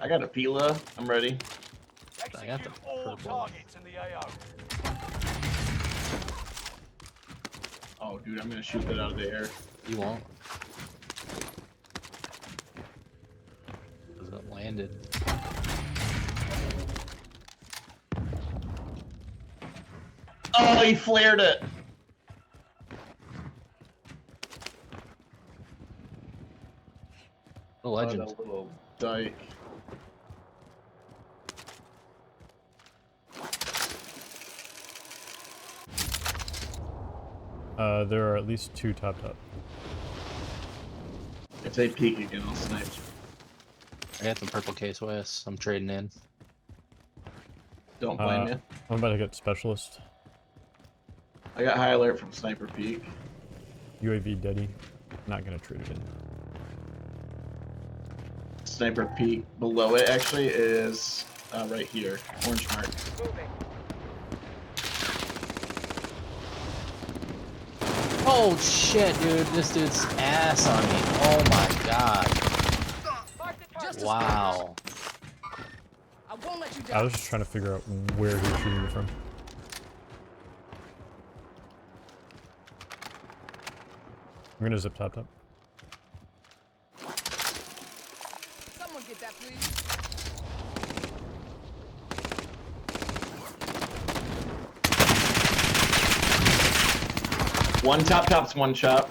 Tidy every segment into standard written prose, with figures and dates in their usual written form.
I got a Pila. I'm ready. I got the purple. Oh, dude, I'm gonna shoot that out of the air. You won't. Because it landed. Oh, he flared it. The legend. Oh, that little dyke. There are at least 2 top. If they peek again, I'll snipe. I got the purple case with. I'm trading in. Don't blame you. I'm about to get specialist. I got high alert from sniper peek. UAV deady. Not gonna trade it in. Sniper peek below it actually is right here, orange mark. Oh shit, dude! This dude's ass on me. Oh my god! Wow. I was just trying to figure out where he was shooting me from. I'm gonna zip top. Someone get that, please. One top's one chop.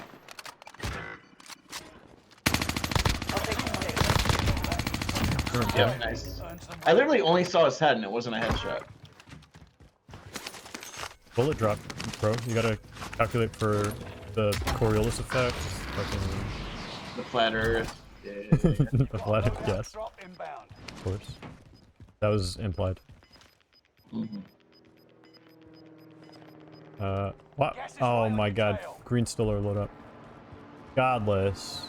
Yeah, nice. I literally only saw his head and it wasn't a headshot. Bullet drop, bro. You gotta calculate for the Coriolis effect. Fucking... The flat earth. Yeah. The flat earth, yes. Of course. That was implied. Mm-hmm. What? Oh my god. Green Stiller load up. Godless.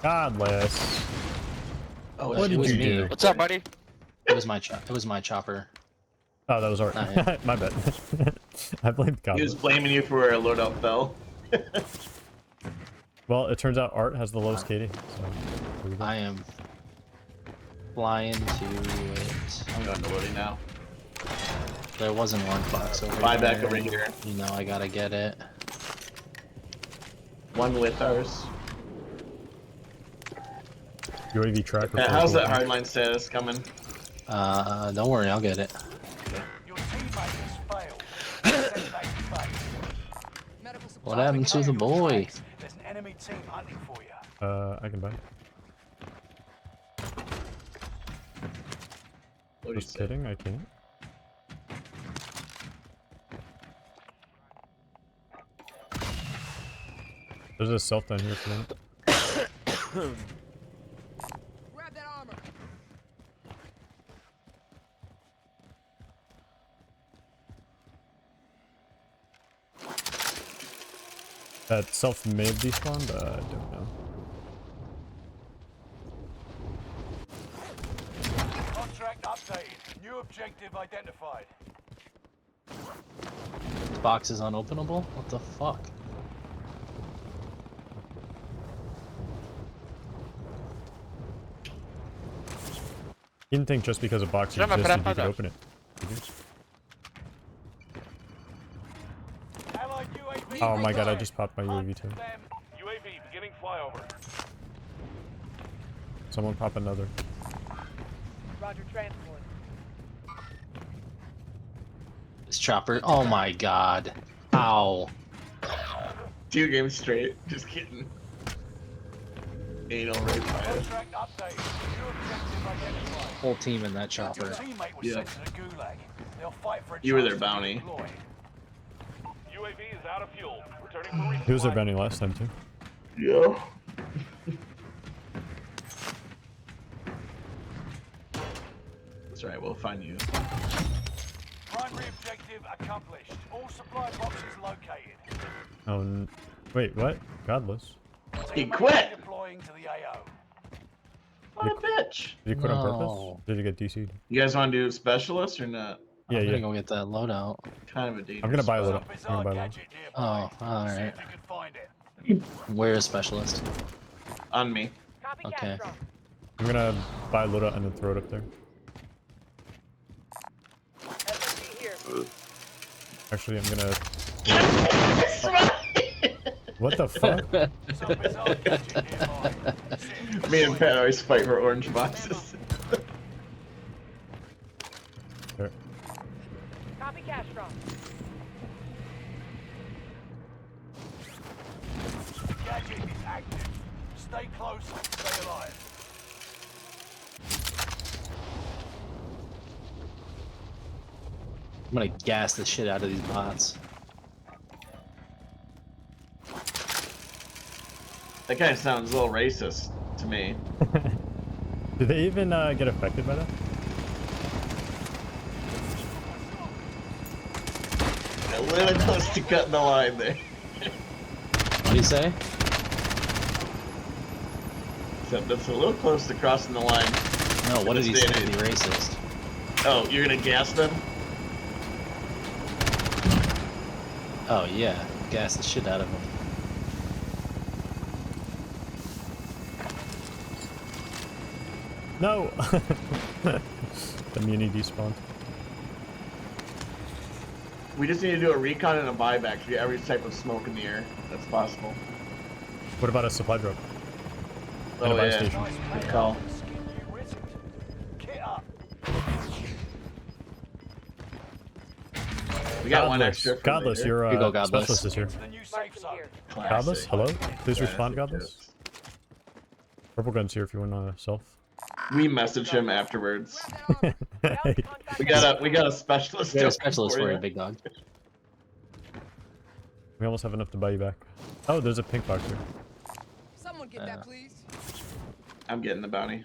Godless. Oh, What did you do? What's up, buddy? It was my chopper. Oh, that was art. My bad. I blamed He was Godless. blaming you for where a loadout fell. Well, it turns out Art has the lowest KD. So I am flying to it. I'm going to loading now. There wasn't one box over Buy here. back over here. You know I gotta get it. One with ours. UAV tracker. Yeah, how's that hardline status coming? Don't worry, I'll get it. What happened to the boy? There's an enemy team hunting for you. I can buy. What do you Just say? kidding, I can't. There's a self down here for them. Grab that armor. That self may have despawned, I don't know. Contract updated. New objective identified. This box is unopenable? What the fuck? You didn't think just because a box Llama existed you para could nada. open it. Allied UAV. Oh my god, I just popped my UAV too. Them. UAV beginning flyover. Someone pop another. Roger transport. This chopper. Oh my god. Ow. 2 games straight. Just kidding. Anal rape fire. Contract updated. New objective identified. Whole team in that Your chopper. teammate was Yeah. sent to the gulag. They'll fight for a You were chance their to bounty. deploy. UAV is out of fuel. Returning for resupply. He was their bounty last time too. Yeah. That's right, we'll find you. Primary objective accomplished. All supply boxes located. Oh, wait, what? Godless. He Teammate quit! Deploying to the AO. What a bitch! Did he quit on No. purpose? Did he get DC'd? You guys want to do specialist or not? Yeah, I'm gonna yeah. go get that loadout. Kind of a dangerous. I'm gonna buy a little. Some I'm bizarre gonna buy a little. gadget nearby. Oh, alright. See if you can find it. Where is specialist? On me. Copy Okay. Castro. I'm gonna buy a loadout and then throw it up there. SMG here. Actually, I'm gonna. What the fuck? Some bizarre gadget nearby. Sit Me and Pat always fight for orange boxes. There. Copy cash drop. Gadget is active. Stay close, stay alive. I'm gonna gas the shit out of these bots. That guy sounds a little racist to me. Do they even get affected by that? A little close to cutting the line there. What do you say? Except that's a little close to crossing the line. No, what did he This say day to and be racist? Oh, you're gonna gas them? Oh yeah, gas the shit out of him. No! The muni despawned. We just need to do a recon and a buyback to get every type of smoke in the air that's possible. What about a supply drop? And a Oh buy yeah, station. good call. Skin you wizard. Kit up. We got one Godless. extra. From Godless, later. your Here you go, Godless. specialist is here. To the new safe zone. Classic. Godless, hello? Please Classic respond, Godless. jokes. Purple gun's here if you want self. We messaged him afterwards. Grab that armor. Hey, We got a specialist. We got a joke specialist for you, big dog. we almost have enough to buy you back. Oh, there's a pink box here. Someone get that, please. I'm getting the bounty.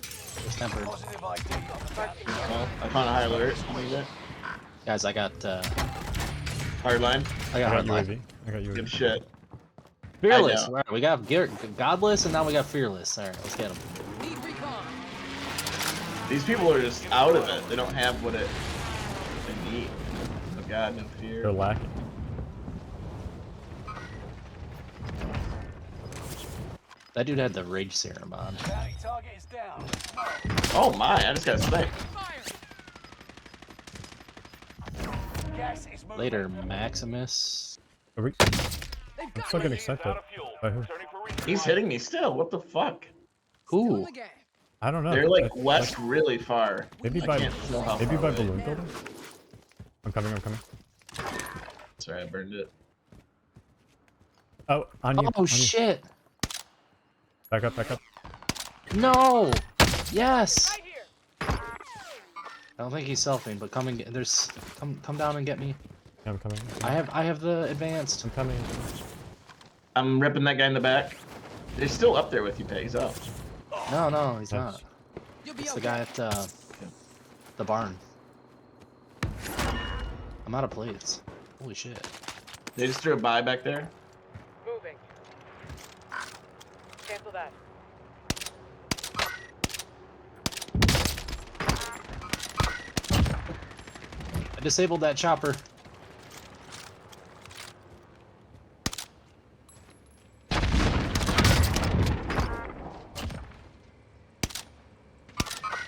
It's tempered. Positive ID on the map. Well, I found a high alert. Need it. Guys, I got Hardline. I I got got hardline. UAV. I got Good UAV. shit. Fearless. I know. Alright, we got Godless and now we got Fearless. Alright, let's get them. Need recon. These people are just out of it. They don't have what they need. Oh god, no They're fear. lacking. That dude had the rage serum on. Bounty target is down. Oh my, I just got a snipe. Fire. Gas is moving. Later, Maximus. Are we? They've I'm got still me. getting Is sniped out at. of fuel. By who? Returning for resupply. He's hitting me still. What the fuck? Still in Who? the game. I don't know. They're like I- west really far. Maybe I by can't tell how maybe far by away. balloon building. I'm coming. I'm coming. Sorry, I burned it. Oh, on you. Oh on you. shit! Back up. Back up. No! Yes! Right here. I don't think he's selfing, but come and get come down and get me. Yeah, I'm coming. I have the advanced. I'm coming. I'm ripping that guy in the back. He's still up there with you, Peg. He's up. No, he's Nice. not. You'll be It's okay. the guy at the barn. I'm out of plates. Holy shit. They just threw a buy back there. Moving. Cancel that. I disabled that chopper.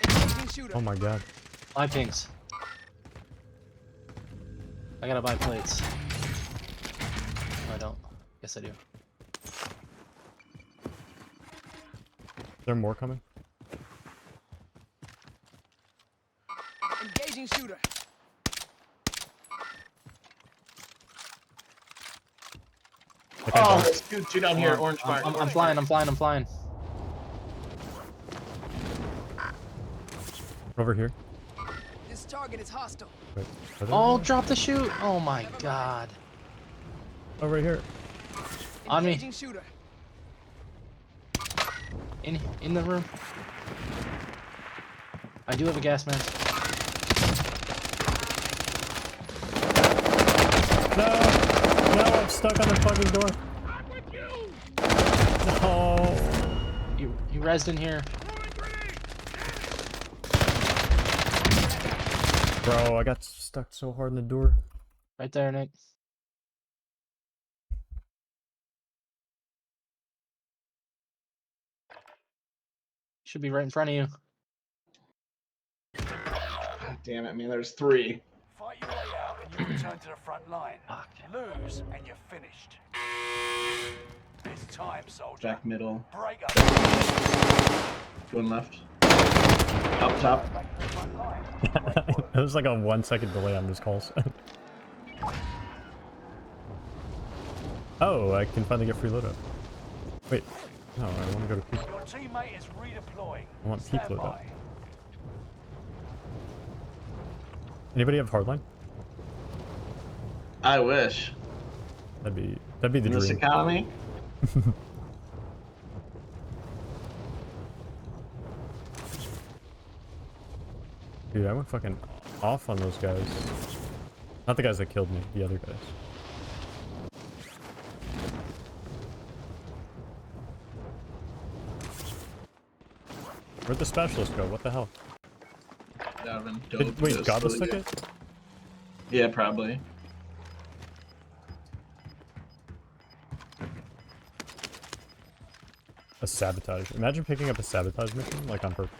Engaging shooter. Oh my god. Buy pinks. I gotta buy plates. No, I don't. Yes, I do. Is there more coming? Engaging shooter. That guy's Oh, down. let's do two down here. Orange mark. I'm orange flying. mark. I'm flying. Over here. This target is hostile. Wait. Are there Oh, more? drop the shoot! Oh my god. Oh, right here. On me. Engaging shooter. In the room. I do have a gas mask. No! No, I'm stuck on the fucking door. No! You rezzed in here. Bro, I got stuck so hard in the door. Right there, Nick. Should be right in front of you. God damn it, man. There's 3. Fight your way out and you return to the front line. Fuck. Lose and you're finished. It's time, soldier. Back middle. Break up. Going left. Up top. Back to the front line. It was like a 1 second delay on this calls. Oh, I can finally get free loadout. Wait, no, I want to go to peak. Your teammate is redeploying. I want peak Stand loadout. by. Anybody have hardline? I wish. That'd be the In this dream. economy. Dude, I went fucking off on those guys. Not the guys that killed me, the other guys. Where'd the specialist go? What the hell? That would've been Did, dope. wait, It was Godless really took good. it? Yeah, probably. A sabotage. Imagine picking up a sabotage mission, like on purpose.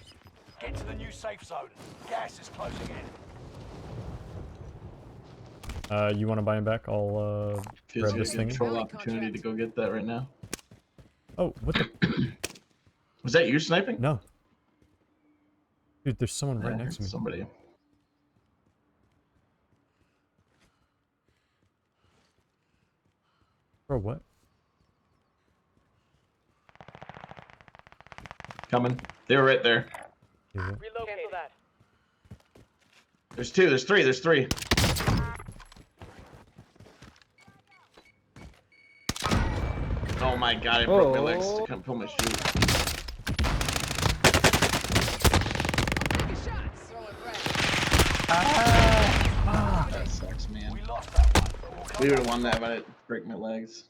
Get to the new safe zone. Gas is closing in. You want to buy him back? I'll Feels grab like this a thing. control opportunity to go get that right now. Oh, what the? Was that you sniping? No. Dude, there's someone Yeah, right next to me. Somebody. Bro, what? Coming. They were right there. Is it? Cancel that. There's 2. There's 3. There's 3. Oh my god, I broke my legs to come pull my shoe. Take a shot. Throwing frag. That sucks, man. We lost that one. But we'll come We would back have won that if I didn't break my legs.